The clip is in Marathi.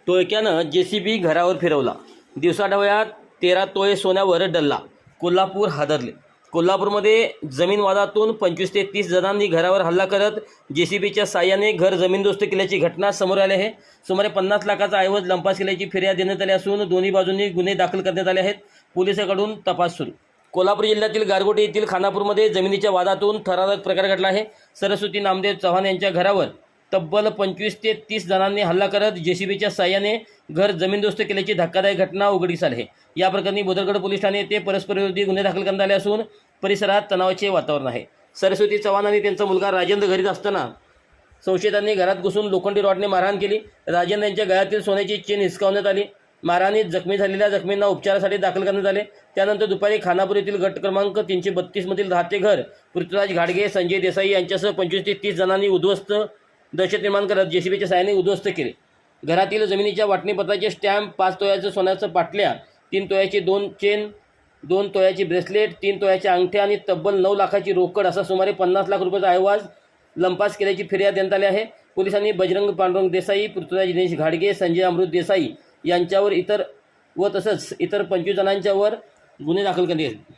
टोळक्यानं JCB घरावर फिरवला. दिवसाढवळ्यात 13 तोळे सोन्यावर डल्ला. कोल्हापूर हादरले. कोल्हापूरमध्ये जमीन वादातून 25 ते 30 जणांनी घरावर हल्ला करत JCBच्या साह्याने घर जमीनदोस्त केल्याची घटना समोर आली आहे. सुमारे 50 लाखाचा ऐवज लंपास केल्याची फिर्याद देण्यात आली असून दोन्ही बाजूंनी गुन्हे दाखल करण्यात आले आहेत. पोलिसांकडून तपास सुरू. कोल्हापूर जिल्ह्यातील गारगोटी येथील खानापूरमध्ये जमिनीच्या वादातून थरारक प्रकार घडला आहे. सरस्वती नामदेव चव्हाण यांच्या घरावर तब्बल 25 ते 30 जणांनी हल्ला करत JCBच्या साह्याने घर जमीनदोस्त केल्याची धक्कादायक घटना उघडकीस आली आहे. या प्रकरणी बोदरगड पोलीस ठाणे येथे परस्परविरोधी गुन्हे दाखल करण्यात आले असून परिसरात तणावाचे वातावरण आहे. सरस्वती चव्हाण आणि त्यांचा मुलगा राजेंद्र घरीच असताना संशयितांनी घरात घुसून लोखंडी रॉडने मारहाण केली. राजेंद्र यांच्या गळ्यातील सोन्याची चेन हिसकावण्यात आली. मारहाणीत जखमी झालेल्या जखमींना उपचारासाठी दाखल करण्यात आले. त्यानंतर दुपारी खानापूर येथील गट क्रमांक 332 मधील राहते घर पृथ्वीराज घाडगे, संजय देसाई यांच्यासह 25 ते 30 जणांनी दहशत निर्माण करत JCBच्या साहाय्याने उद्ध्वस्त केले. घरातील जमिनीच्या वाटणीपत्राचे स्टॅम्प, 5 तोळ्याचं सोन्याचं पाटल्या, 3 तोळ्याची 2 चेन, 2 तोळ्याची ब्रेसलेट, 3 तोळ्याच्या अंगठ्या आणि तब्बल 9 लाखाची रोकड असा सुमारे 50 लाख रुपयाचा ऐवज लंपास केल्याची फिर्याद देण्यात आली आहे. पोलिसांनी बजरंग पांडुरंग देसाई, पृथ्वीराज दिनेश घाडगे, संजय अमृत देसाई यांच्यावर तसंच इतर 25 जणांच्यावर गुन्हे दाखल केले आहेत.